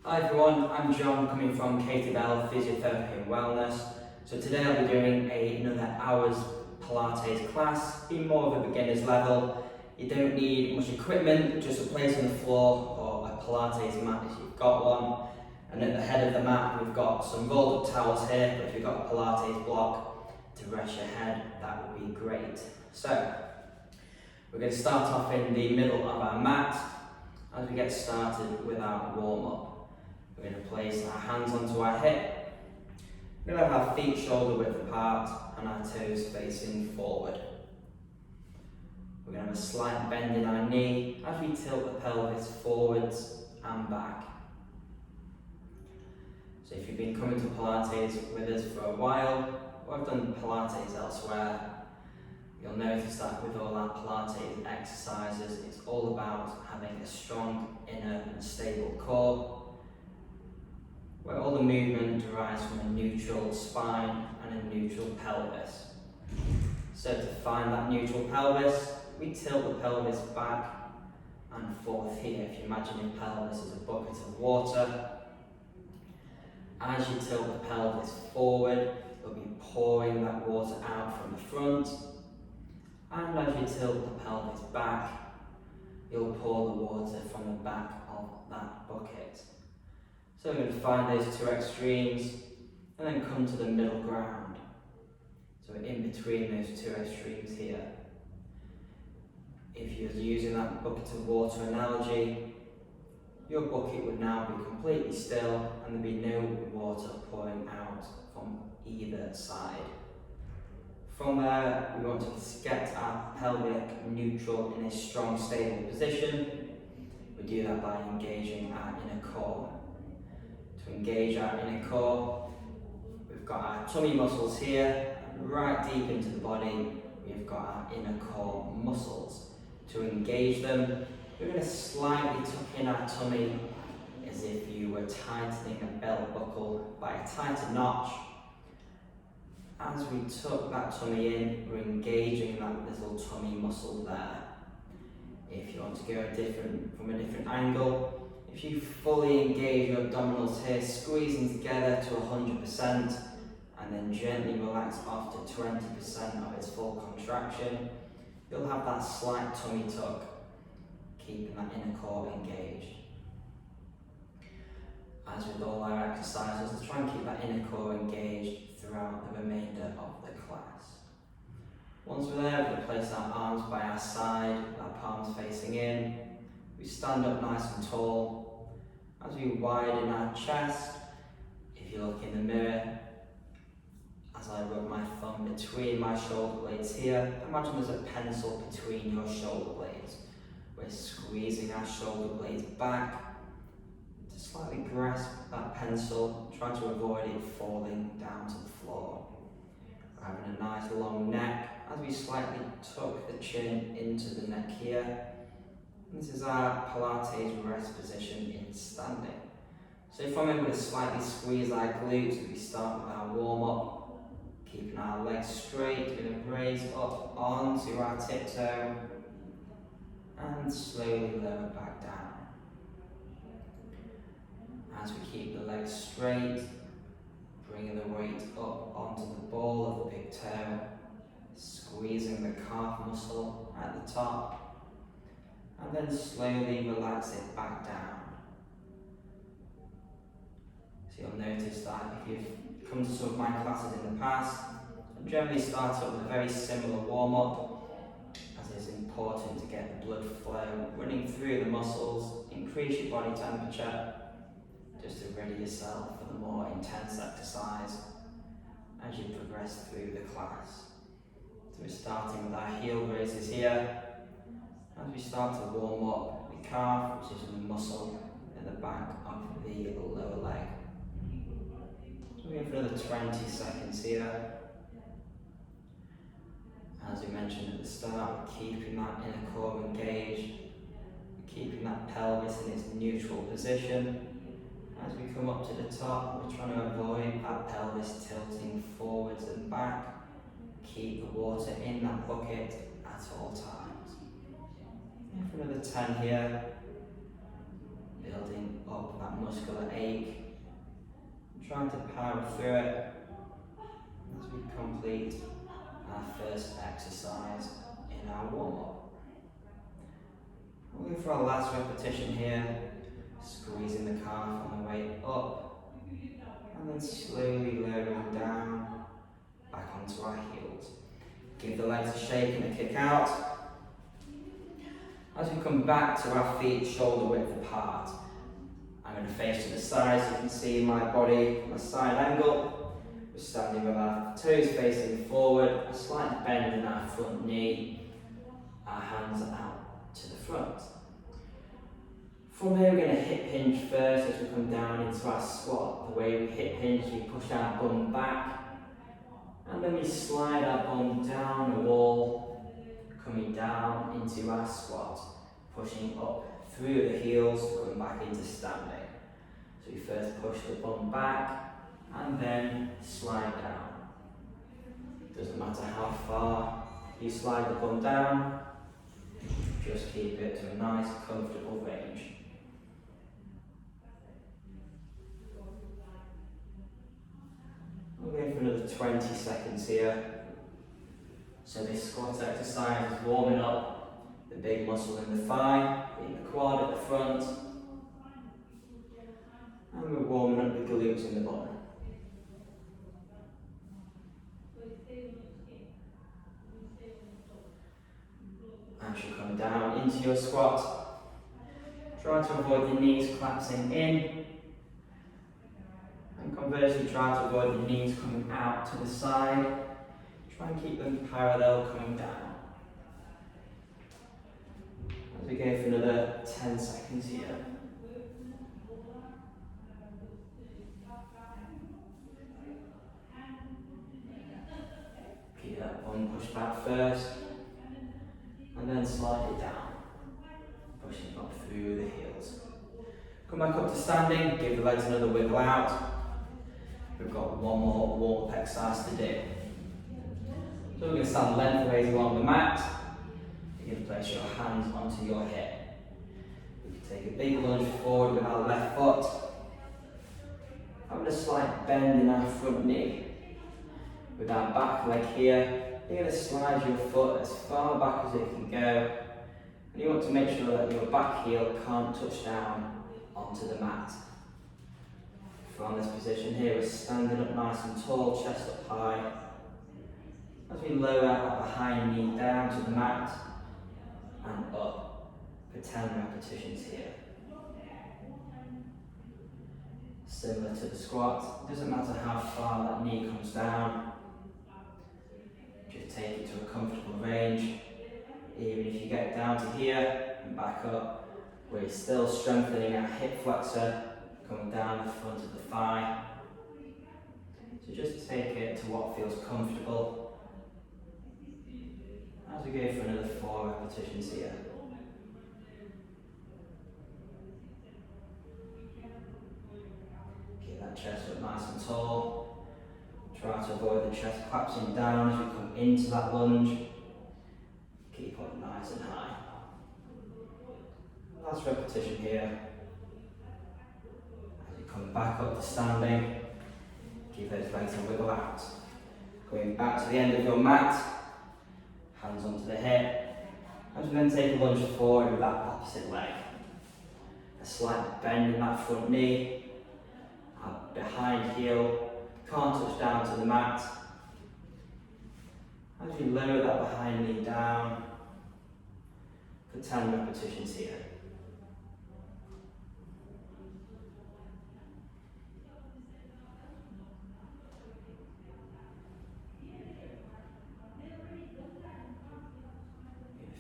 Hi everyone, I'm John coming from Katie Bell Physiotherapy and Wellness. So today I'll be doing another hour's Pilates class, being more of a beginner's level. You don't need much equipment, just a place on the floor or a Pilates mat if you've got one. And at the head of the mat we've got some rolled up towels here, but if you've got a Pilates block to rest your head, that would be great. So we're going to start off in the middle of our mat as we get started with our warm-up. We're going to place our hands onto our hip. We're going to have our feet shoulder width apart and our toes facing forward. We're going to have a slight bend in our knee as we tilt the pelvis forwards and back. So if you've been coming to Pilates with us for a while, or have done Pilates elsewhere, you'll notice that with all our Pilates exercises, it's all about having a strong inner and stable core, where all the movement derives from a neutral spine and a neutral pelvis. So to find that neutral pelvis, we tilt the pelvis back and forth here. If you imagine your pelvis as a bucket of water, as you tilt the pelvis forward, you'll be pouring that water out from the front, and as you tilt the pelvis back, you'll pour the water from the back of that bucket. So we're going to find those two extremes and then come to the middle ground. So we're in between those two extremes here. If you're using that bucket of water analogy, your bucket would now be completely still and there'd be no water pouring out from either side. From there, we want to get our pelvic neutral in a strong, stable position. We do that by engaging our inner core. To engage our inner core, we've got our tummy muscles here, and right deep into the body, we've got our inner core muscles. To engage them, we're going to slightly tuck in our tummy as if you were tightening a belt buckle by a tighter notch. As we tuck that tummy in, we're engaging that little tummy muscle there. If you want to go from a different angle, if you fully engage your abdominals here, squeezing together to 100% and then gently relax off to 20% of its full contraction, you'll have that slight tummy tuck, keeping that inner core engaged. As with all our exercises, let's try and keep that inner core engaged throughout the remainder of the class. Once we're there, we'll place our arms by our side, our palms facing in. We stand up nice and tall. As we widen our chest, if you look in the mirror, as I rub my thumb between my shoulder blades here, imagine there's a pencil between your shoulder blades. We're squeezing our shoulder blades back to slightly grasp that pencil, try to avoid it falling down to the floor. We're having a nice long neck as we slightly tuck the chin into the neck here. This is our Pilates rest position in standing. So if I'm able to slightly squeeze our glutes as we start with our warm-up, keeping our legs straight, we're going to raise up onto our tiptoe and slowly lower back down. As we keep the legs straight, bringing the weight up onto the ball of the big toe, squeezing the calf muscle at the top, and then slowly relax it back down. So you'll notice that if you've come to some of my classes in the past, I generally start up with a very similar warm-up, as it's important to get the blood flow running through the muscles, increase your body temperature, just to ready yourself for the more intense exercise as you progress through the class. So we're starting with our heel raises here. As we start to warm up the calf, which is the muscle at the back of the lower leg. So we're going for another 20 seconds here. As we mentioned at the start, we're keeping that inner core engaged, keeping that pelvis in its neutral position. As we come up to the top, we're trying to avoid that pelvis tilting forwards and back. Keep the water in that bucket at all times. And for another 10 here, building up that muscular ache. I'm trying to power through it as we complete our first exercise in our warm-up. We'll go for our last repetition here, squeezing the calf on the way up, and then slowly lowering down, back onto our heels. Give the legs a shake and a kick out. As we come back to our feet shoulder width apart, I'm going to face to the side so you can see my body from a side angle. We're standing with our toes facing forward, a slight bend in our front knee, our hands out to the front. From here we're going to hip hinge first as we come down into our squat. The way we hip hinge, we push our bum back, and then we slide our bum down the wall, coming down into our squat, pushing up through the heels, going back into standing. So we first push the bum back and then slide down. Doesn't matter how far you slide the bum down, just keep it to a nice comfortable range. We'll go for another 20 seconds here. So this squat exercise is warming up the big muscle in the thigh, in the quad at the front, and we're warming up the glutes in the bottom. As you come down into your squat, try to avoid the knees collapsing in, and conversely try to avoid the knees coming out to the side. Try and keep them parallel coming down. As we go for another 10 seconds here. Keep that one push back first, and then slide it down, pushing up through the heels. Come back up to standing, give the legs another wiggle out. We've got one more warm-up exercise to do. So we're going to stand lengthways along the mat. You're going to place your hands onto your hip. We can take a big lunge forward with our left foot. Having a slight bend in our front knee. With our back leg here, you're going to slide your foot as far back as it can go. And you want to make sure that your back heel can't touch down onto the mat. From this position here, we're standing up nice and tall, chest up high. As we lower our behind knee down to the mat and up for 10 repetitions here. Similar to the squat, it doesn't matter how far that knee comes down, just take it to a comfortable range. Even if you get down to here and back up, we're still strengthening our hip flexor, coming down the front of the thigh. So just take it to what feels comfortable. As we go for another 4 repetitions here. Keep that chest up nice and tall. Try to avoid the chest collapsing down as we come into that lunge. Keep up nice and high. Last repetition here. As you come back up to standing, keep those legs a wiggle out. Going back to the end of your mat. Hands onto the hip, as we then take a lunge forward with that opposite leg. A slight bend in that front knee, our behind heel can't touch down to the mat. As you lower that behind knee down for 10 repetitions here.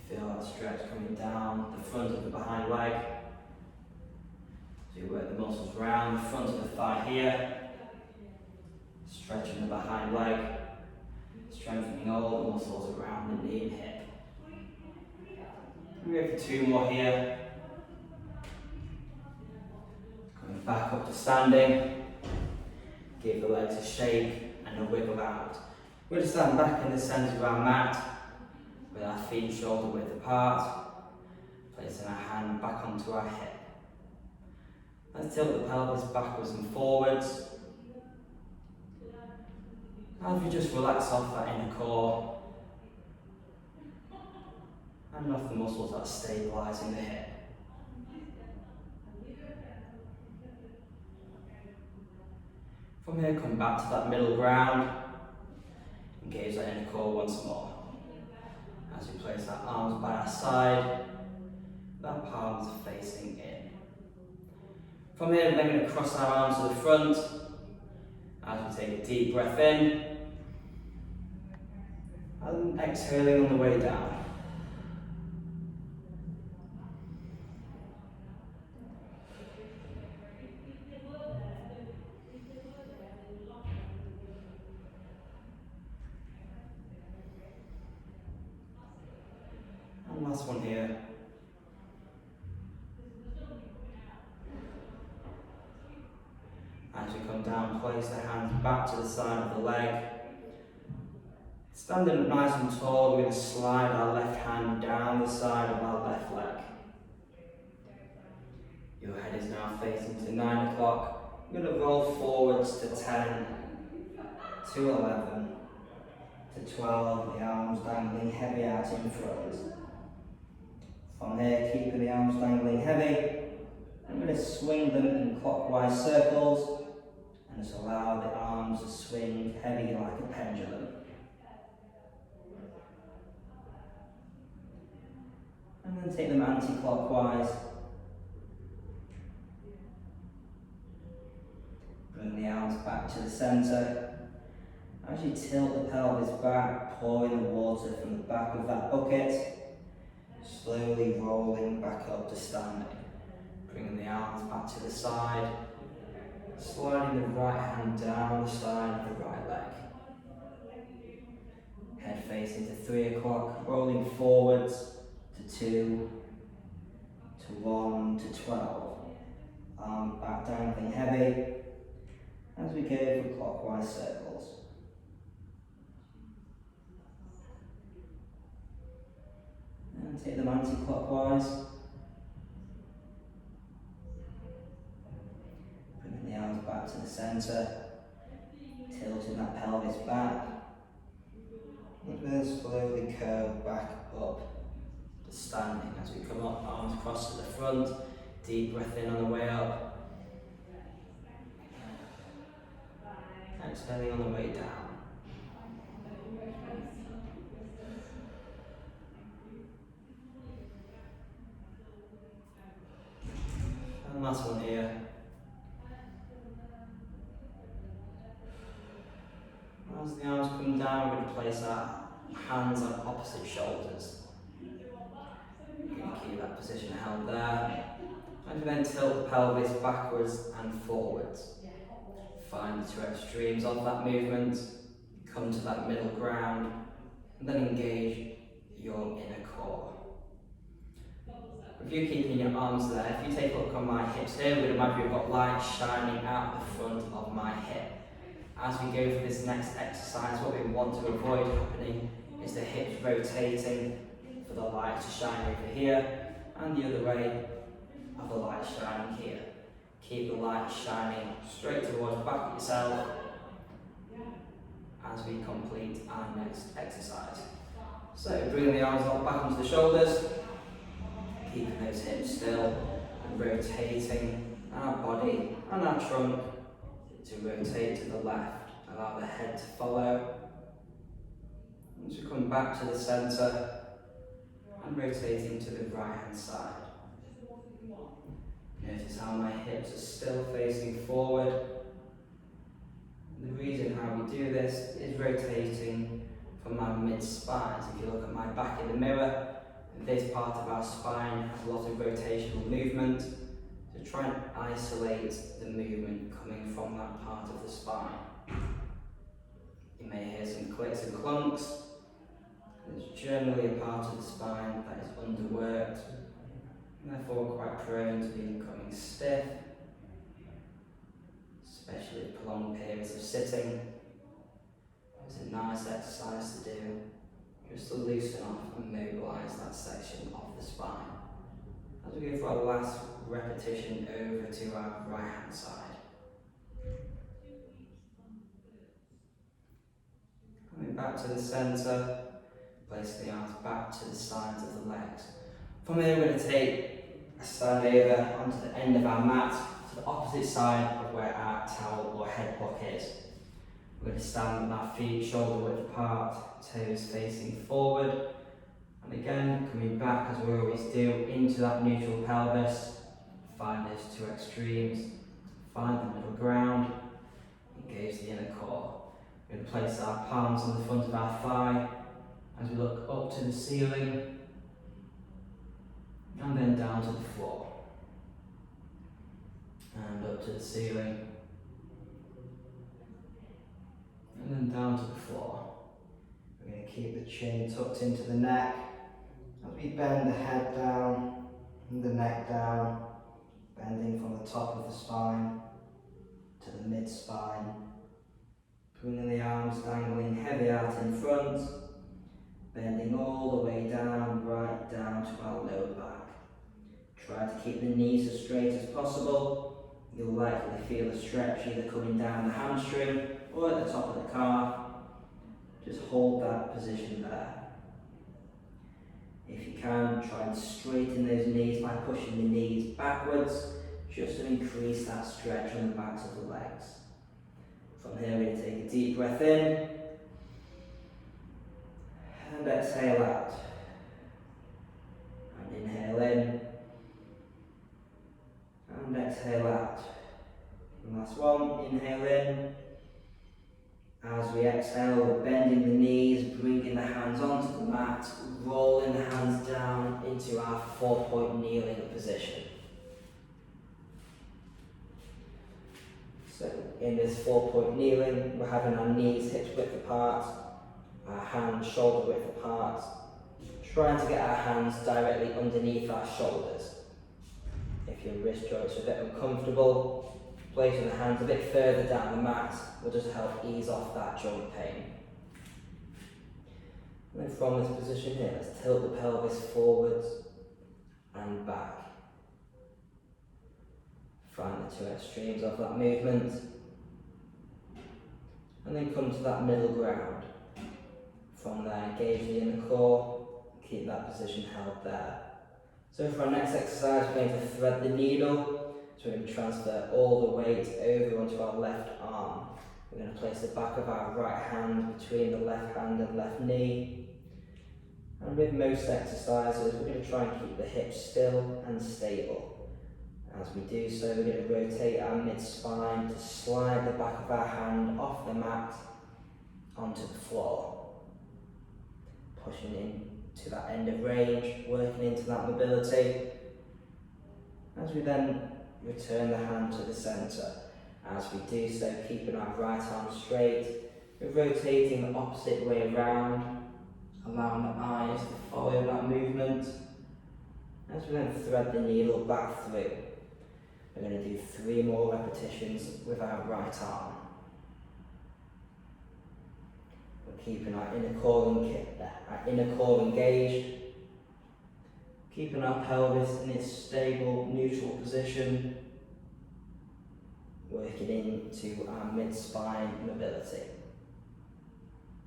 Feel that stretch coming down the front of the behind leg. So you work the muscles around the front of the thigh here. Stretching the behind leg. Strengthening all the muscles around the knee and hip. We go for 2 more here. Coming back up to standing. Give the legs a shake and a wiggle out. We're going to stand back in the centre of our mat, with our feet shoulder width apart, placing our hand back onto our hip. Let's tilt the pelvis backwards and forwards. As we just relax off that inner core and off the muscles that are stabilising the hip. From here, come back to that middle ground. Engage that inner core once more. As we place our arms by our side, our palms are facing in. From here, we're then going to cross our arms to the front as we take a deep breath in and exhaling on the way down. And last one here. As we come down, place the hands back to the side of the leg. Standing up nice and tall, we're going to slide our left hand down the side of our left leg. Your head is now facing to 9 o'clock. You're going to roll forwards to 10, to 11, to 12, the arms dangling heavy out in front. From here, keeping the arms dangling heavy, I'm going to swing them in clockwise circles and just allow the arms to swing heavy like a pendulum. And then take them anti-clockwise. Bring the arms back to the centre. As you tilt the pelvis back, pouring the water from the back of that bucket, slowly rolling back up to standing. Bringing the arms back to the side, sliding the right hand down the side of the right leg. Head facing to 3 o'clock, rolling forwards to 2, to 1, to 12. Arm back dangling heavy as we go for clockwise circles. And take them anti-clockwise. Bringing the arms back to the centre, tilting that pelvis back. And then slowly curve back up to standing as we come up, arms across to the front. Deep breath in on the way up. Exhaling on the way down. And last one here. As the arms come down, we're going to place our hands on opposite shoulders. We're going to keep that position held there. And then tilt the pelvis backwards and forwards. Find the two extremes of that movement. Come to that middle ground. And then engage your inner core. With you keeping your arms there, if you take a look on my hips here, we're going to imagine we've got light shining out the front of my hip. As we go for this next exercise, what we want to avoid happening is the hips rotating for the light to shine over here and the other way of the light shining here. Keep the light shining straight towards the back of yourself as we complete our next exercise. So bring the arms up back onto the shoulders, keeping those hips still and rotating our body and our trunk to rotate to the left. Allow the head to follow. And to come back to the centre and rotating to the right hand side. Notice how my hips are still facing forward. The reason how we do this is rotating from my mid-spine. So if you look at my back in the mirror, this part of our spine has a lot of rotational movement. So try and isolate the movement coming from that part of the spine. You may hear some clicks and clunks. There's generally a part of the spine that is underworked, and therefore quite prone to becoming stiff, especially with prolonged periods of sitting. It's a nice exercise to do, just to loosen off and mobilise that section of the spine. As we go for our last repetition over to our right hand side. Coming back to the centre, place the arms back to the sides of the legs. From here we're going to take a stand over onto the end of our mat to the opposite side of where our towel or head hook is. We're going to stand with our feet shoulder width apart, toes facing forward, and again coming back as we always do into that neutral pelvis. Find those two extremes, find the middle ground, engage the inner core. We're going to place our palms on the front of our thigh as we look up to the ceiling and then down to the floor. And up to the ceiling and then down to the floor. We're going to keep the chin tucked into the neck as we bend the head down and the neck down, bending from the top of the spine to the mid-spine. Bringing the arms dangling heavy out in front, bending all the way down, right down to our lower back. Try to keep the knees as straight as possible. You'll likely feel a stretch either coming down the hamstring or at the top of the calf. Just hold that position there. If you can, try and straighten those knees by pushing the knees backwards, just to increase that stretch on the backs of the legs. From here, we're going to take a deep breath in and exhale out. And inhale in and exhale out. And last one, inhale in. As we exhale, we're bending the knees, bringing the hands onto the mat, rolling the hands down into our 4-point kneeling position. So in this 4-point kneeling, we're having our knees hips width apart, our hands shoulder width apart, trying to get our hands directly underneath our shoulders. If your wrist joints are a bit uncomfortable, placing the hands a bit further down the mat will just help ease off that joint pain. And then from this position here, let's tilt the pelvis forwards and back. Find the two extremes of that movement. And then come to that middle ground. From there, engage the inner core, keep that position held there. So for our next exercise, we're going to thread the needle. So we're going to transfer all the weight over onto our left arm. We're going to place the back of our right hand between the left hand and left knee. And with most exercises, we're going to try and keep the hips still and stable. As we do so, we're going to rotate our mid-spine to slide the back of our hand off the mat onto the floor. Pushing into that end of range, working into that mobility. As we then return the hand to the centre. As we do so, keeping our right arm straight, we're rotating the opposite way around, allowing the eyes to follow that movement. As we then thread the needle back through, we're going to do 3 more repetitions with our right arm. We're keeping our inner core engaged, keeping our pelvis in its stable, neutral position, working into our mid-spine mobility.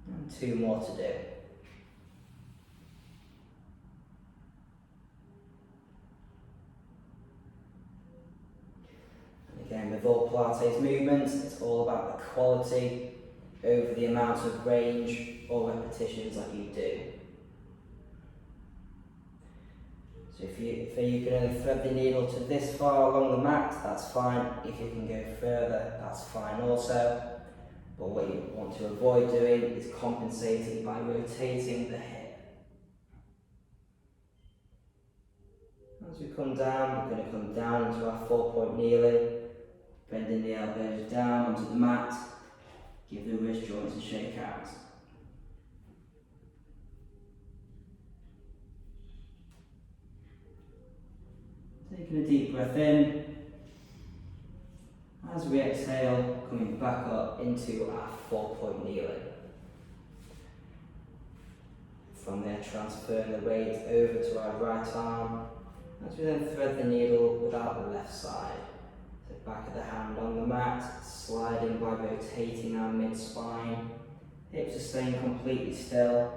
And 2 more to do. And again, with all Pilates movements, it's all about the quality over the amount of range or repetitions that you do. So if you can only thread the needle to this far along the mat, that's fine. If you can go further, that's fine also. But what you want to avoid doing is compensating by rotating the hip. As we come down, we're going to come down into our 4-point kneeling, bending the elbows down onto the mat, give the wrist joints a shake out. Taking a deep breath in. As we exhale, coming back up into our 4-point kneeling. From there, transferring the weight over to our right arm, As we then thread the needle without the left side. So back of the hand on the mat, sliding by rotating our mid-spine. Hips are staying completely still.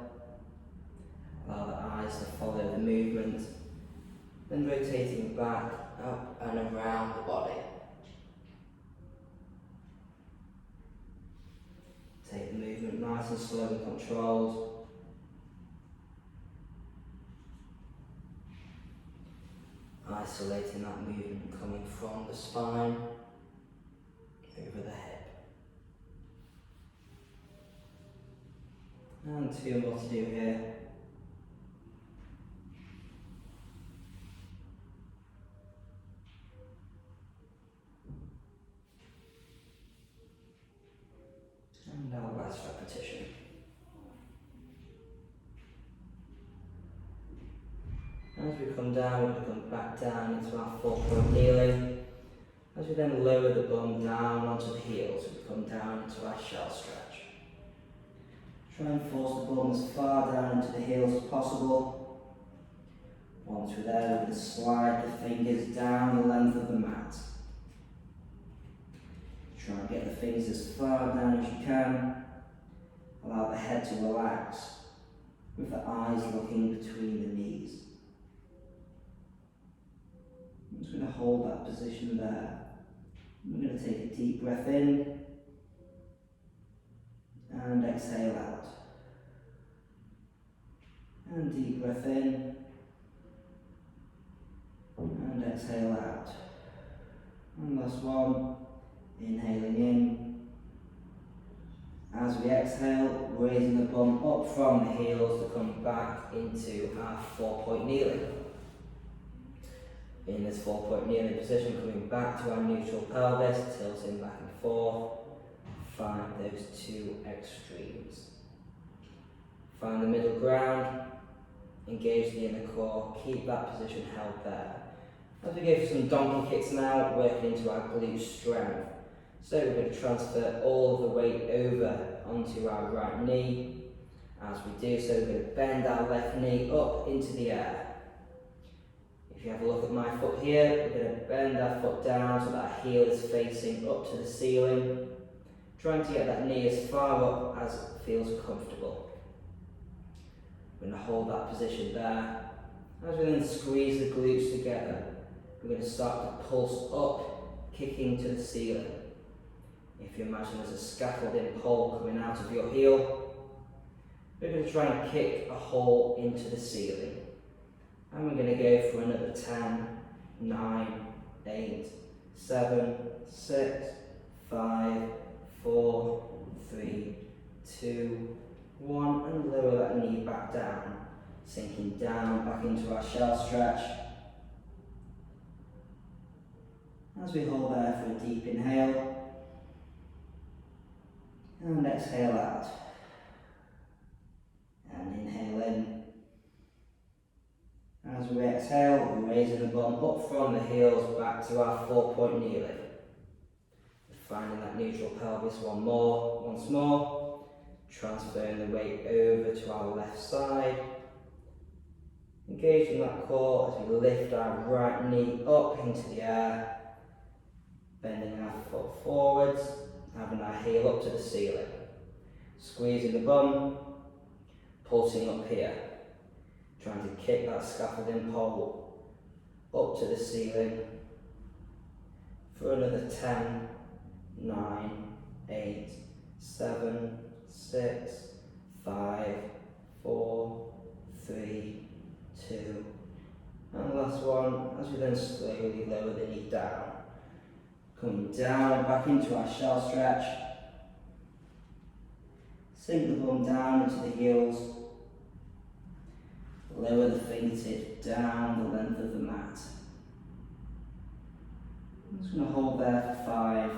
Allow the eyes to follow the movement. Then rotating back, up and around the body. Take the movement nice and slow and controlled. Isolating that movement coming from the spine, over the hip. And 2 more to do here. And our last repetition. As we come down, we come back down into our 4-point kneeling. As we then lower the bum down onto the heels, we come down into our shell stretch. Try and force the bum as far down into the heels as possible. Once we're there, we're going to slide the fingers down the length of the mat. Try and get the fingers as far down as you can. Allow the head to relax, with the eyes looking between the knees. I'm just going to hold that position there. We're going to take a deep breath in and exhale out. And deep breath in and exhale out. And last one, inhaling in. As we exhale, raising the bum up from the heels to come back into our 4-point kneeling. In this 4-point kneeling position, coming back to our neutral pelvis, tilting back and forth. Find those 2 extremes. Find the middle ground, engage the inner core, keep that position held there. As we go for some donkey kicks now, working into our glute strength. So we're going to transfer all of the weight over onto our right knee. As we do so, we're going to bend our left knee up into the air. If you have a look at my foot here, we're going to bend our foot down so that our heel is facing up to the ceiling. Trying to get that knee as far up as it feels comfortable. We're going to hold that position there. As we then squeeze the glutes together, we're going to start to pulse up, kicking to the ceiling. If you imagine there's a scaffolding pole coming out of your heel, we're going to try and kick a hole into the ceiling. And we're going to go for another 10, 9, 8, 7, 6, 5, 4, 3, 2, 1, and lower that knee back down, sinking down back into our shell stretch. As we hold there for a deep inhale, and exhale out, and inhale in. As we exhale, we're raising the bum up from the heels back to our 4-point kneeling. Finding that neutral pelvis once more. Transferring the weight over to our left side. Engaging that core as we lift our right knee up into the air. Bending our foot forwards, having our heel up to the ceiling. Squeezing the bum, pulsing up here. Trying to kick that scaffolding pole up to the ceiling for another 10, 9, 8, 7, 6, 5, 4, 3, 2, and last one, as we then slowly lower the knee down. Coming down back into our shell stretch. Sink the bum down into the heels. Lower the fingertips down the length of the mat. I'm just going to hold there for 5.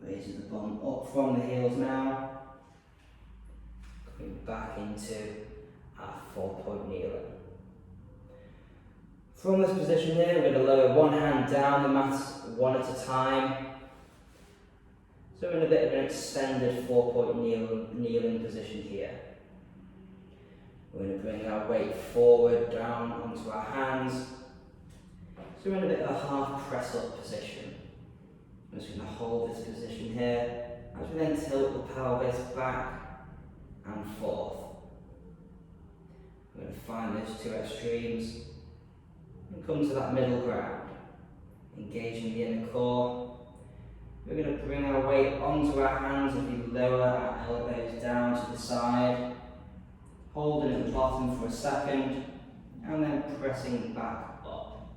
Raising the bum up from the heels now. Coming back into our 4-point kneeling. From this position here, we're going to lower one hand down the mat one at a time. So we're in a bit of an extended 4-point kneeling position here. We're going to bring our weight forward, down onto our hands. So we're in a bit of a half press up position. I'm just going to hold this position here as we then tilt the pelvis back and forth. We're going to find those two extremes and come to that middle ground, engaging the inner core. We're going to bring our weight onto our hands as we lower our elbows down to the side, holding at the bottom for a second, and then pressing back up.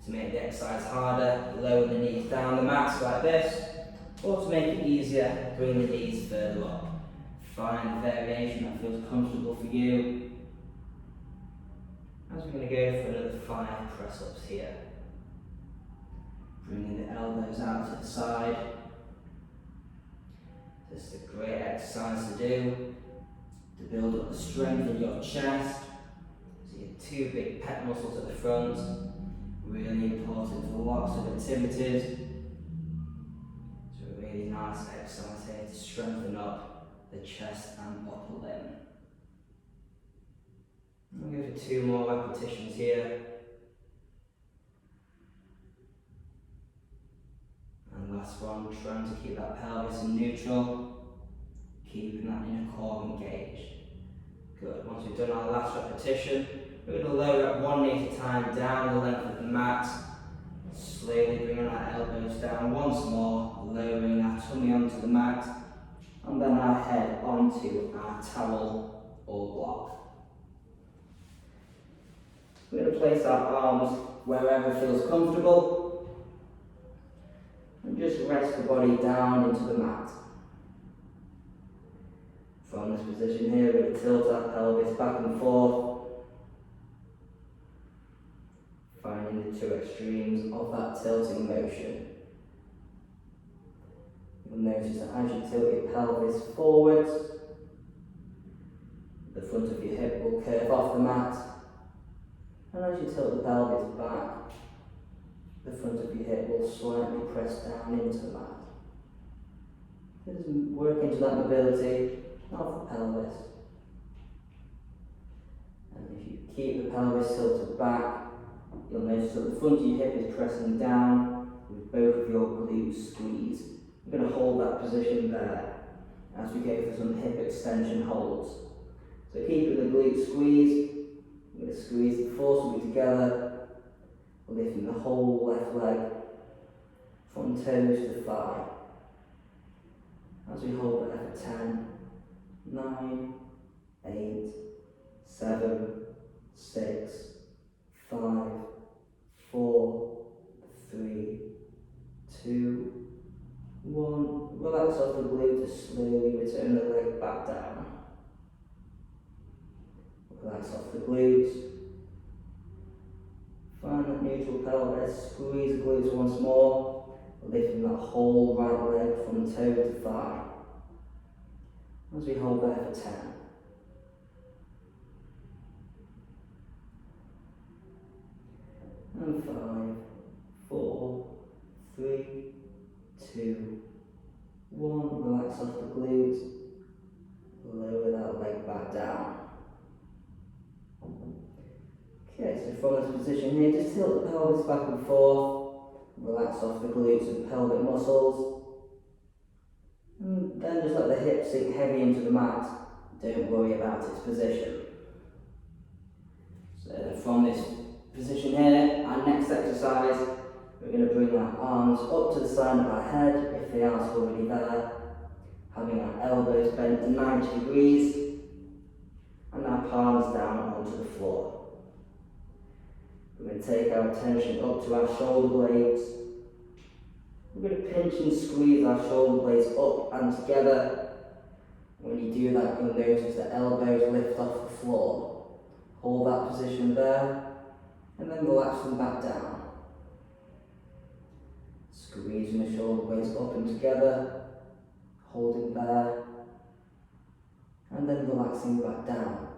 To make the exercise harder, lower the knees down the mat like this, or to make it easier, bring the knees further up. Find the variation that feels comfortable for you. As we're going to go for another 5 press-ups here. Bringing the elbows out to the side. This is a great exercise to do, to build up the strength in your chest. So your 2 big pec muscles at the front, really important for lots of activities. So a really nice exercise here to strengthen up the chest and upper limb. We'll go for 2 more repetitions here. And last one, trying to keep that pelvis in neutral, keeping that inner core engaged. Good. Once we've done our last repetition, we're going to lower up 1 knee at a time down the length of the mat. Slowly bringing our elbows down once more, lowering our tummy onto the mat, and then our head onto our towel or block. We're going to place our arms wherever feels comfortable and just rest the body down into the mat. From this position here, we're going to tilt our pelvis back and forth, finding the 2 extremes of that tilting motion. You'll notice that as you tilt your pelvis forwards, the front of your hip will curve off the mat. And as you tilt the pelvis back, the front of your hip will slightly press down into the mat. Just work into that mobility of the pelvis. And if you keep the pelvis tilted back, you'll notice that the front of your hip is pressing down with both of your glutes squeezed. We're going to hold that position there as we go for some hip extension holds. So keeping the glutes squeezed, we're going to squeeze forcibly together, lifting the whole left leg from toes to thigh. As we hold there for 10, 9, 8, 7, 6, 5, 4, 3, 2, 1. Relax off the glute to slowly return the leg back down. Relax off the glutes. Find that neutral pelvis, squeeze the glutes once more, lifting that whole right leg from toe to thigh. As we hold there for 10. And 5, 4, 3, 2, 1. Relax off the glutes. Lower that leg back down. Okay, so from this position here, just tilt the pelvis back and forth, relax off the glutes and pelvic muscles, and then just let the hips sink heavy into the mat. Don't worry about its position. So from this position here, our next exercise, we're going to bring our arms up to the side of our head, if they aren't already there, having our elbows bent to 90 degrees, and our palms down onto the floor. We're going to take our attention up to our shoulder blades. We're going to pinch and squeeze our shoulder blades up and together. When you do that, you'll notice the elbows lift off the floor. Hold that position there, and then relax them back down. Squeezing the shoulder blades up and together, holding there, and then relaxing back down.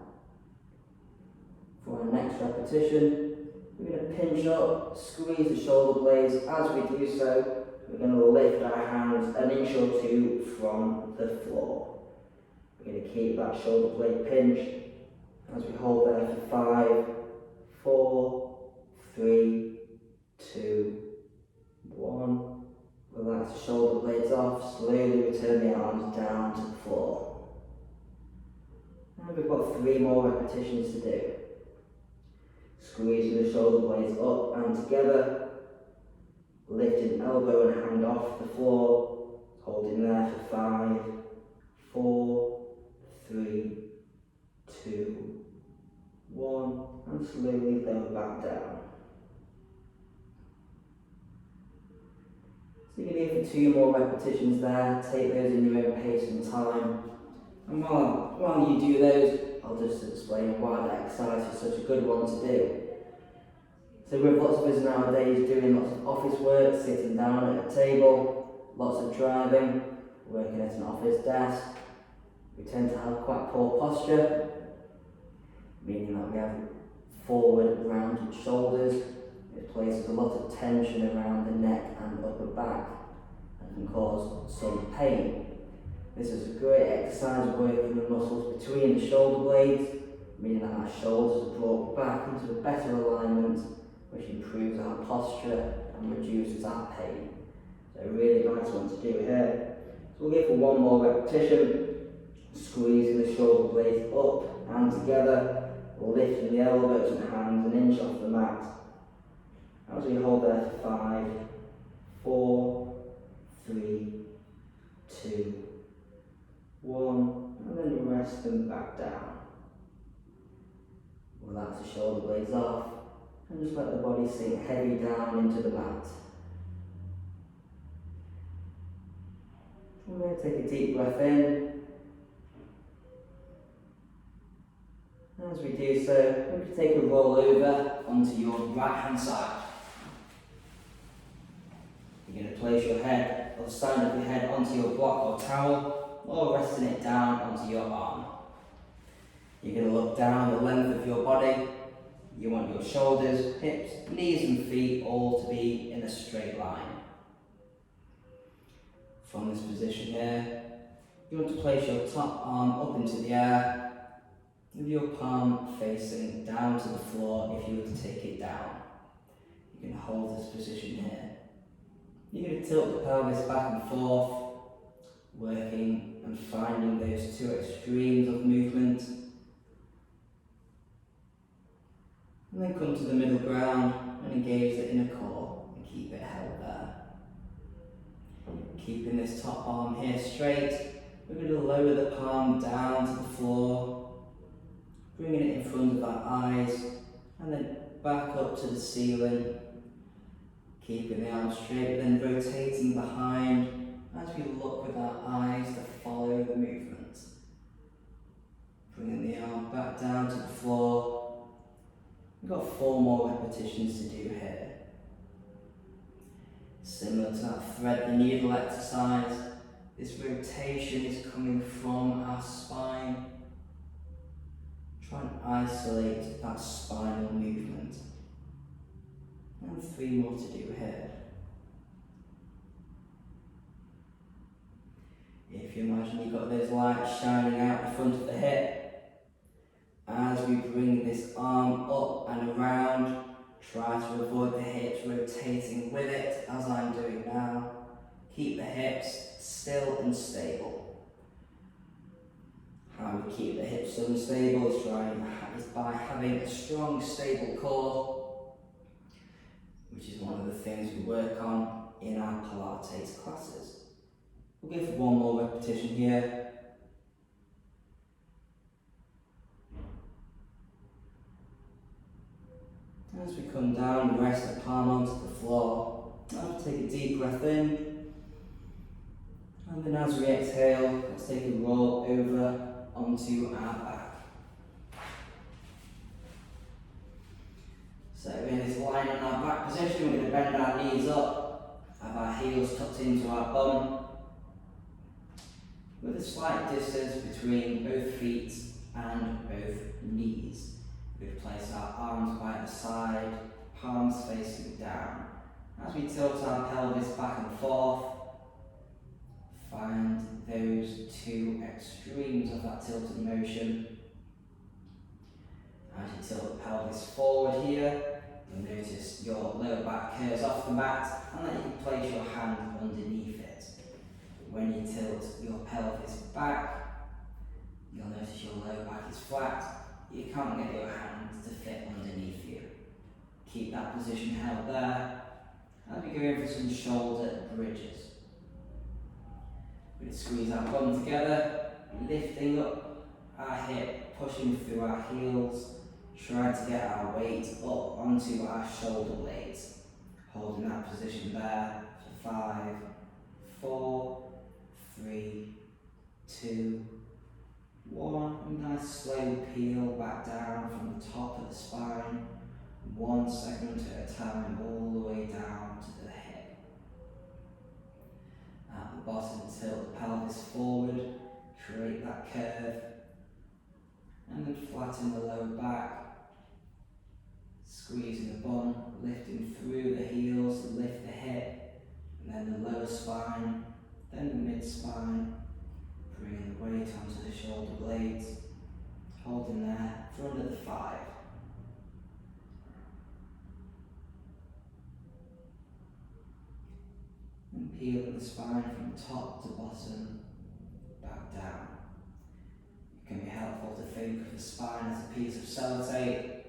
For our next repetition, we're going to pinch up, squeeze the shoulder blades as we do so, we're going to lift our hands an inch or two from the floor. We're going to keep that shoulder blade pinched as we hold there for 5, 4, 3, 2, 1. Relax the shoulder blades off, slowly return the arms down to the floor. And we've got 3 more repetitions to do. Squeezing the shoulder blades up and together, lifting elbow and hand off the floor, holding there for 5, 4, 3, 2, 1, and slowly lower back down. So you can do for 2 more repetitions there, take those in your own pace and time. And while you do those, I'll just explain why that exercise is such a good one to do. So with lots of us nowadays doing lots of office work, sitting down at a table, lots of driving, working at an office desk, we tend to have quite poor posture, meaning that we have forward rounded shoulders. It places a lot of tension around the neck and upper back and can cause some pain. This is a great exercise working the muscles between the shoulder blades, meaning that our shoulders are brought back into a better alignment, which improves our posture and reduces our pain. So a really nice one to do here. So we'll go for 1 more repetition, squeezing the shoulder blades up and together, lifting the elbows and hands an inch off the mat. As we hold there for 5, 4, 3, 2, 1, and then rest them back down. Relax the shoulder blades off and just let the body sink heavy down into the mat. I'm going to take a deep breath in. As we do so, we're going to take a roll over onto your right hand side. You're going to place your head or stand up your head onto your block or towel, or resting it down onto your arm. You're going to look down the length of your body. You want your shoulders, hips, knees and feet all to be in a straight line. From this position here, you want to place your top arm up into the air, with your palm facing down to the floor if you were to take it down. You can hold this position here. You're going to tilt the pelvis back and forth, working and finding those 2 extremes of movement. And then come to the middle ground and engage the inner core and keep it held there. Keeping this top arm here straight, we're going to lower the palm down to the floor, bringing it in front of our eyes and then back up to the ceiling. Keeping the arm straight, then rotating behind as we look with our eyes to follow the movement. Bringing the arm back down to the floor. We've got 4 more repetitions to do here. Similar to that thread the needle exercise, this rotation is coming from our spine. Try and isolate that spinal movement. And 3 more to do here. If you imagine you've got those lights shining out the front of the hip, as we bring this arm up and around, try to avoid the hips rotating with it as I'm doing now. Keep the hips still and stable. How we keep the hips unstable is by having a strong, stable core, which is one of the things we work on in our Pilates classes. We'll go for 1 more repetition here. As we come down, rest the palm onto the floor. Now take a deep breath in. And then as we exhale, let's take a roll over onto our back. So in this lying on our back position, we're going to bend our knees up, have our heels tucked into our bum, with a slight distance between both feet and both knees. We've placed our arms by the side, palms facing down, As we tilt our pelvis back and forth, find those two extremes of that tilted motion. As you tilt the pelvis forward here, you'll notice your lower back curves off the mat and that you can place your hand underneath it. When you tilt your pelvis back, you'll notice your lower back is flat. You can't get your hand to fit underneath you. Keep that position held there. As we go in for some shoulder bridges. We're going to squeeze our bum together, lifting up our hip, pushing through our heels, trying to get our weight up onto our shoulder blades. Holding that position there for 5, 4, 3, 2, 1. And nice slowly peel back down from the top of the spine, 1 second at a time, all the way down to the hip. At the bottom, tilt the pelvis forward, create that curve, and then flatten the lower back, squeezing the bum, lifting through the heels to lift the hip, and then the lower spine, then the mid spine, bringing the weight onto the shoulder blades, holding there for under the 5. And peeling the spine from top to bottom, back down. It can be helpful to think of the spine as a piece of sellotape.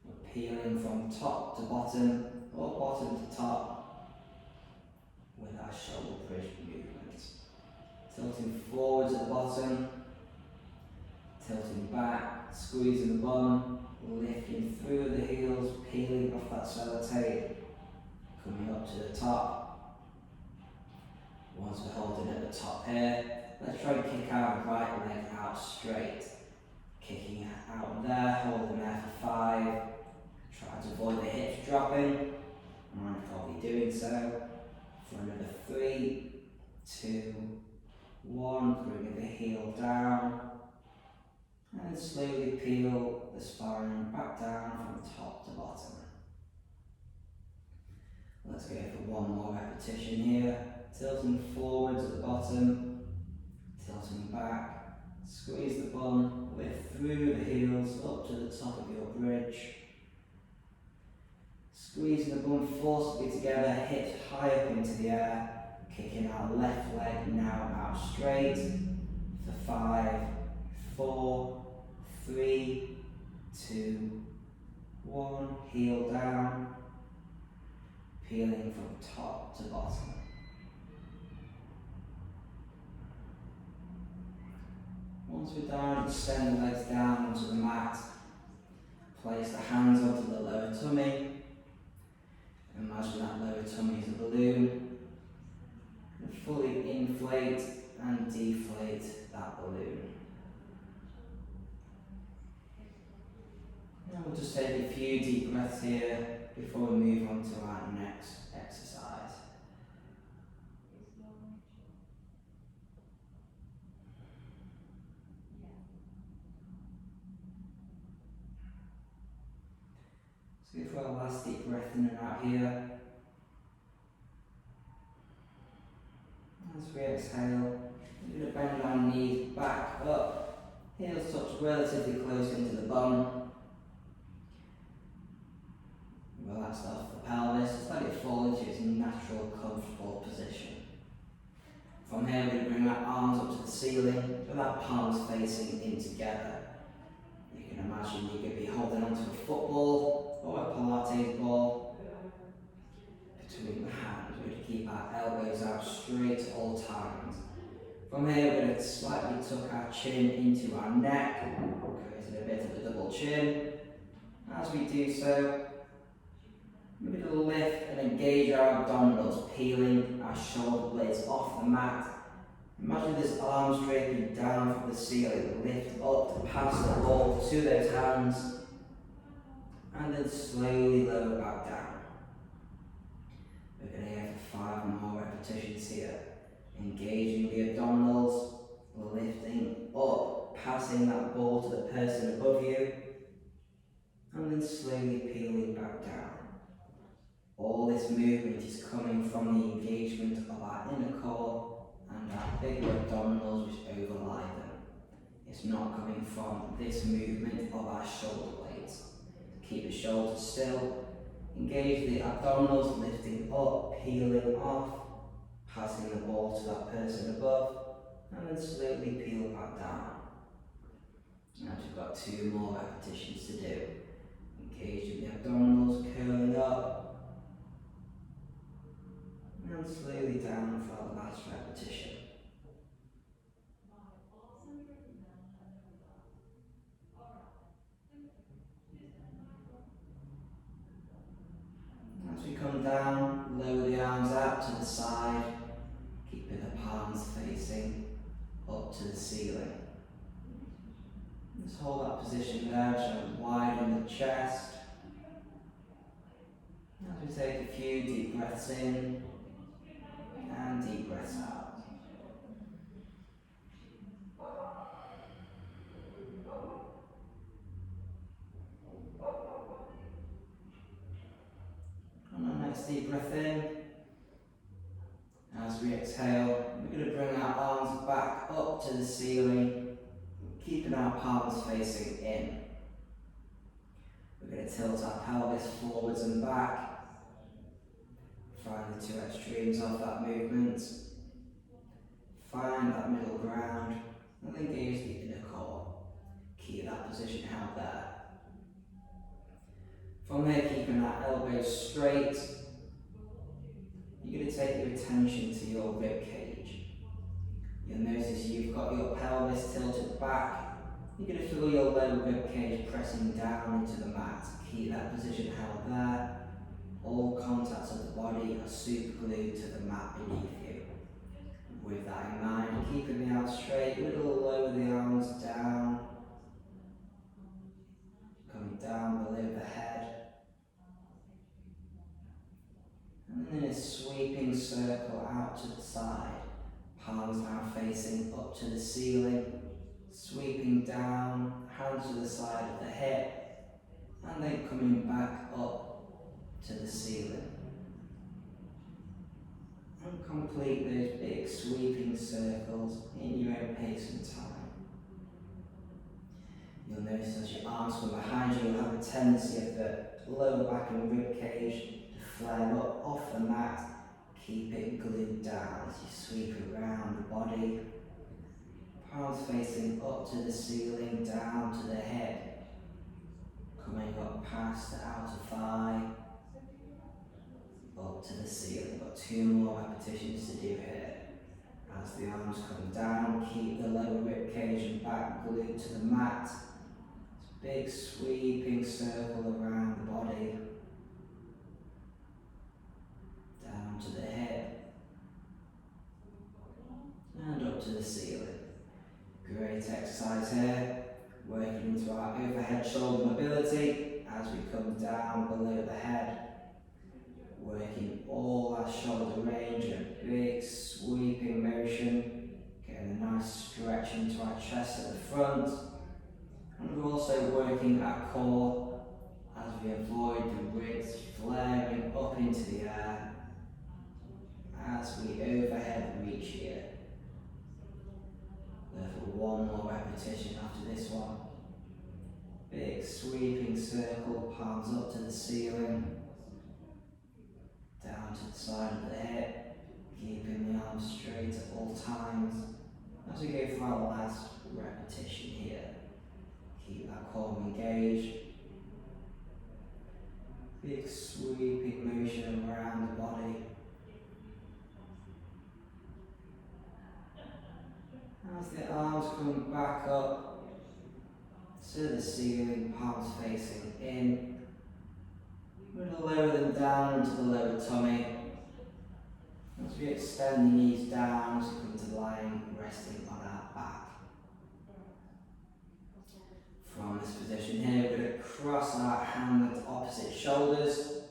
We're peeling from top to bottom, or bottom to top, with our shoulder bridge movements. Tilting forwards at the bottom, tilting back, squeezing the bum, lifting through the heels, peeling off that sellotape, coming up to the top. Once we're holding at the top here, let's try and kick our right leg out straight. Kicking out there, holding there for 5. Try to avoid the hips dropping. I'm probably doing so. For another 3, 2, 1. Bringing the heel down. And slowly peel the spine back down from top to bottom. Let's go for 1 more repetition here. Tilting forwards at the bottom, tilting back, squeeze the bum, lift through the heels up to the top of your bridge. Squeezing the bum forcibly together, hips high up into the air, kicking our left leg now out straight for 5, 4, 3, 2, 1. Heel down, peeling from top to bottom. Once we're down, extend the legs down onto the mat. Place the hands onto the lower tummy. Imagine that lower tummy is a balloon. And fully inflate and deflate that balloon. Now we'll just take a few deep breaths here before we move on to our next exercise. So go for our last deep breath in and out here. As we exhale, we're going to bend our knees back up, heels touch relatively close into the bum. Relax off the pelvis, just let it fall into its natural, comfortable position. From here, we're going to bring our arms up to the ceiling with our palms facing in together. You can imagine you could be holding onto a football or a pilates ball between the hands. We're going to keep our elbows out straight at all times. From here, we're going to slightly tuck our chin into our neck, creating a bit of a double chin. As we do so, we're going to lift and engage our abdominals, peeling our shoulder blades off the mat. Imagine this arms draping down from the ceiling, lift up to pass the ball to those hands, and then slowly lower back down. We're going to go for 5 more repetitions here. Engaging the abdominals, lifting up, passing that ball to the person above you, and then slowly peeling back down. All this movement is coming from the engagement of our inner core and our bigger abdominals which overlie them. It's not coming from this movement of our shoulder blades. Keep the shoulders still. Engage the abdominals, lifting up, peeling off, passing the ball to that person above, and then slowly peel back down. Now we've got 2 more repetitions to do. Engaging the abdominals, curling up, and slowly down for the last repetition. As we come down, lower the arms out to the side, keeping the palms facing up to the ceiling. Just hold that position there, so widen the chest. As we take a few deep breaths in and deep breaths out. And our next deep breath in. As we exhale, we're going to bring our arms back up to the ceiling, keeping our palms facing in. We're going to tilt our pelvis forwards and back. Find the 2 extremes of that movement. Find that middle ground and engage the inner core. Keep that position held there. From there, keeping our elbows straight, you're going to take your attention to your rib cage. You'll notice you've got your pelvis tilted back. You're going to feel your lower rib cage pressing down into the mat. Keep that position held there. All contacts of the body are super glued to the mat beneath you. With that in mind, keeping the arms straight, you're going to lower the arms down, coming down below the head. And then a sweeping circle out to the side. Palms now facing up to the ceiling, sweeping down, hands to the side of the hip, and then coming back up to the ceiling. And complete those big sweeping circles in your own pace and time. You'll notice as your arms come behind you, you'll have a tendency of the lower back and rib cage to flare up off the mat. Keep it glued down as you sweep around the body. Palms facing up to the ceiling, down to the head. Coming up past the outer thigh, up to the ceiling. Got 2 more repetitions to do here. As the arms come down, keep the lower rib cage and back glued to the mat. Big sweeping circle around the body. Down to the hip. And up to the ceiling. Great exercise here. Working into our overhead shoulder mobility as we come down below the head. Working all our shoulder range in a big sweeping motion. Getting a nice stretch into our chest at the front. And we're also working our core as we avoid the ribs flaring up into the air as we overhead reach here. Therefore, 1 more repetition after this one. Big sweeping circle, palms up to the ceiling, down to the side of the hip, keeping the arms straight at all times. As we go for our last repetition here. Keep that core engaged. Big sweeping motion around the body. As the arms come back up to the ceiling, palms facing in. We're going to lower them down into the lower tummy. As we extend the knees down, so come to lying, resting on our back. From this position here, we're going to cross our hands at opposite shoulders.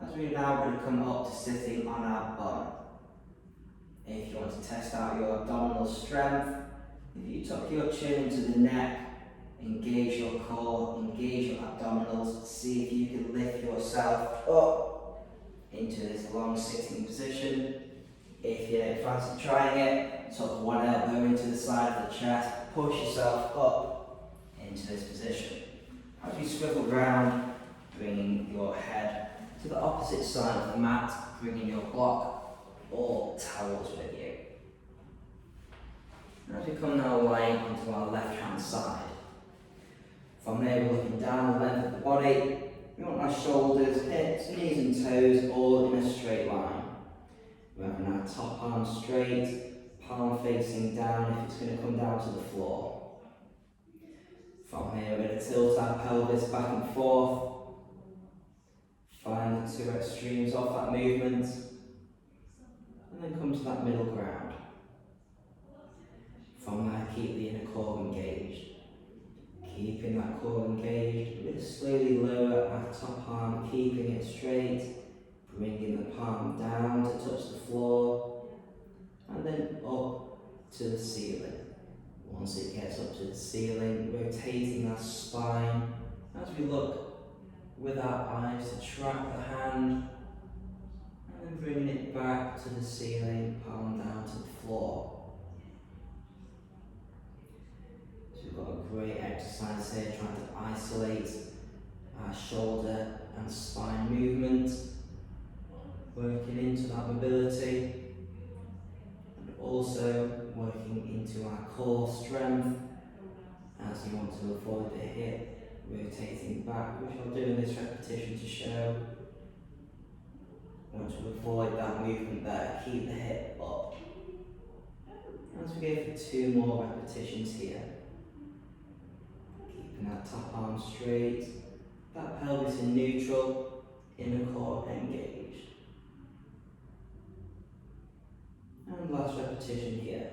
As we're now going to come up to sitting on our bum. If you want to test out your abdominal strength, if you tuck your chin into the neck, engage your core, engage your abdominals, see if you can lift yourself up into this long sitting position. If you fancy trying it, tuck one elbow into the side of the chest, push yourself up into this position. As you swivel round, bringing your head to the opposite side of the mat, bringing your block or towels with you. As we come now lying onto our left hand side. From there we're looking down the length of the body. We want our shoulders, hips, knees and toes all in a straight line. We're having our top arm straight, palm facing down if it's going to come down to the floor. From here we're going to tilt our pelvis back and forth. Find the two extremes of that movement. And then come to that middle ground. From there keep the inner core engaged. Keeping that core engaged, we're going to slowly lower our top arm, keeping it straight. Bringing the palm down to touch the floor and then up to the ceiling. Once it gets up to the ceiling, rotating our spine as we look with our eyes to track the hand and then bringing it back to the ceiling, palm down to the floor. So we've got a great exercise here trying to isolate our shoulder and spine movement. Working into that mobility and also working into our core strength as you want to avoid the hip rotating back, which I'll do in this repetition to show. Want to avoid that movement there, keep the hip up. As we go for 2 more repetitions here. Keeping that top arm straight, that pelvis in neutral, inner core engaged. And last repetition here.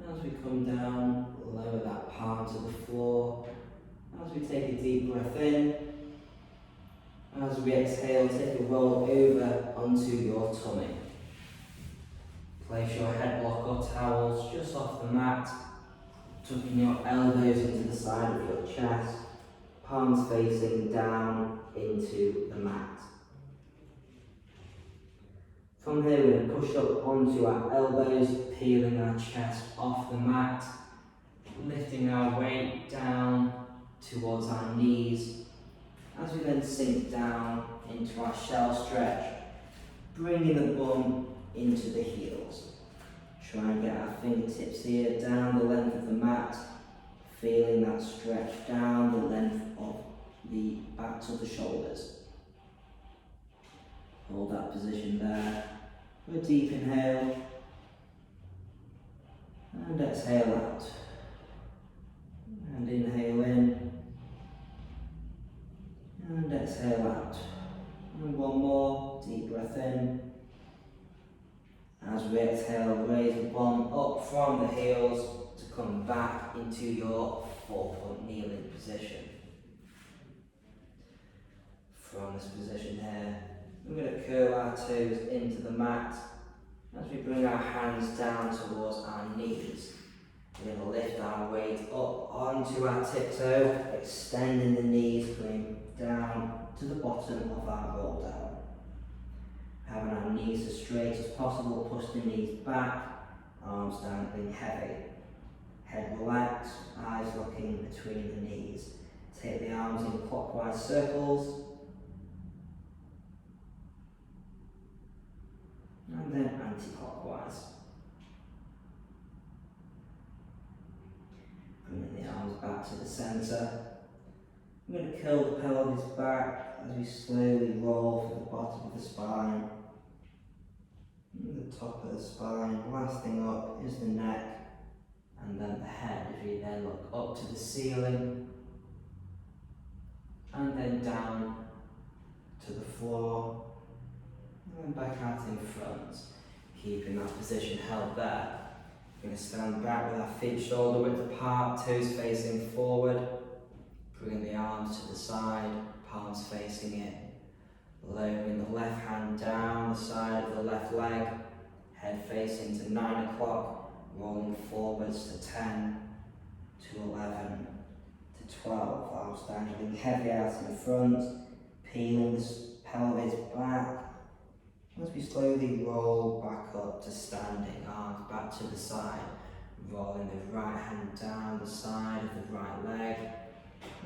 As we come down, lower that palm to the floor. As we take a deep breath in. As we exhale, take a roll over onto your tummy. Place your head block or towels just off the mat, tucking your elbows into the side of your chest. Palms facing down into the mat. From here we're going to push up onto our elbows, peeling our chest off the mat, lifting our weight down towards our knees. As we then sink down into our shell stretch, bringing the bum into the heels. Try and get our fingertips here down the length of the mat. Feeling that stretch down the length of the backs of the shoulders. Hold that position there for a deep inhale and exhale out. And inhale in and exhale out. And one more deep breath in. As we exhale, raise the bum up from the heels to come back into your 4-point kneeling position. From this position here, we're going to curl our toes into the mat as we bring our hands down towards our knees. We're going to lift our weight up onto our tiptoe, extending the knees, going down to the bottom of our roll down. Having our knees as straight as possible, push the knees back, arms down, being heavy. Head relaxed, eyes looking between the knees. Take the arms in clockwise circles. And then anti-clockwise. Bringing the arms back to the centre. We're going to curl the pelvis back as we slowly roll from the bottom of the spine. And the top of the spine. Last thing up is the neck. And then the head, if you then look up to the ceiling and then down to the floor and then back out in front, keeping that position held there. We're going to stand back with our feet shoulder width apart, toes facing forward, bringing the arms to the side, palms facing in, lowering the left hand down the side of the left leg, head facing to 9 o'clock, rolling forwards to 10, to 11, to 12. Arms dangling heavy out in front, peeling the pelvis back. As we slowly roll back up to standing, arms back to the side, rolling the right hand down the side of the right leg.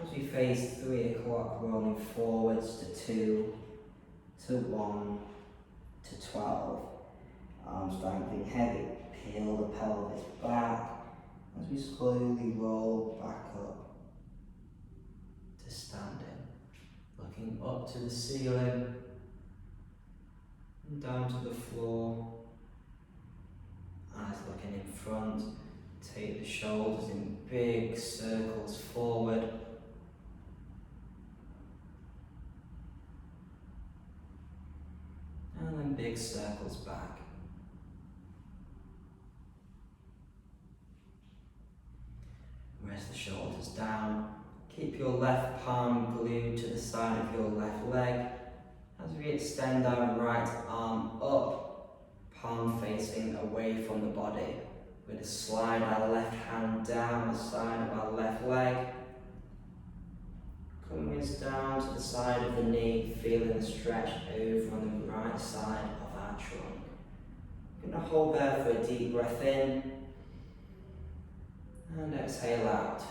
As we face 3 o'clock, rolling forwards to 2, to 1, to 12. Arms dangling heavy, peel the pelvis back. As we slowly roll back up to standing, looking up to the ceiling and down to the floor. Eyes looking in front. Take the shoulders in big circles forward. And then big circles back. Rest the shoulders down. Keep your left palm glued to the side of your left leg. As we extend our right arm up, palm facing away from the body. We're going to slide our left hand down the side of our left leg. Coming us down to the side of the knee, feeling the stretch over on the right side of our trunk. We're going to hold there for a deep breath in and exhale out.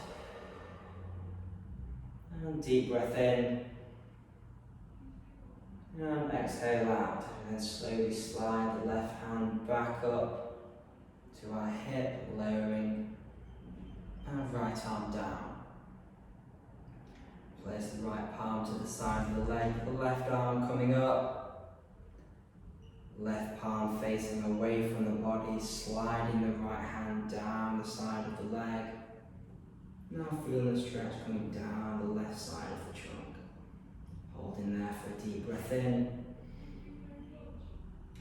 And deep breath in and exhale out. And then slowly slide the left hand back up to our hip, lowering our right arm down. Place the right palm to the side of the leg, the left arm coming up. Left palm facing away from the body, sliding the right hand down the side of the leg. Now feel the stretch coming down the left side of the trunk. Holding there for a deep breath in.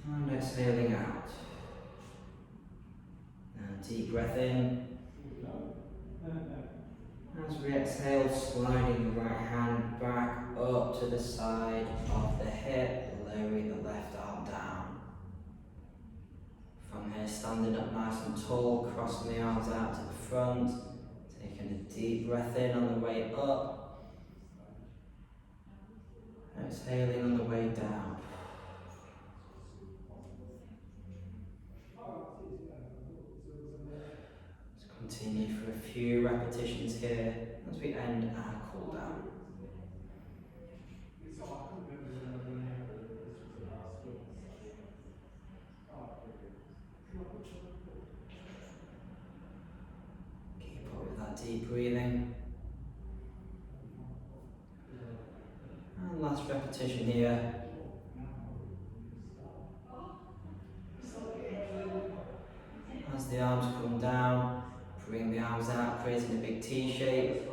And exhaling out. And deep breath in. As we exhale, sliding the right hand back up to the side of the hip, lowering the left arm down. From here, standing up nice and tall, crossing the arms out to the front, taking a deep breath in on the way up, exhaling on the way down. Continue for a few repetitions here as we end our cool down. Keep up with that deep breathing. And last repetition here. As the arms come down, bring the arms out, creating a big T shape.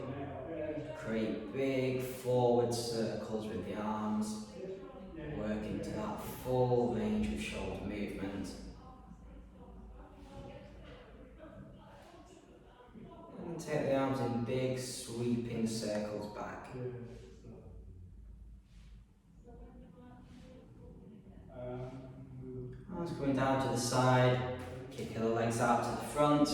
Create big forward circles with the arms, working to that full range of shoulder movement. And take the arms in big sweeping circles back. Arms coming down to the side, kicking the legs out to the front.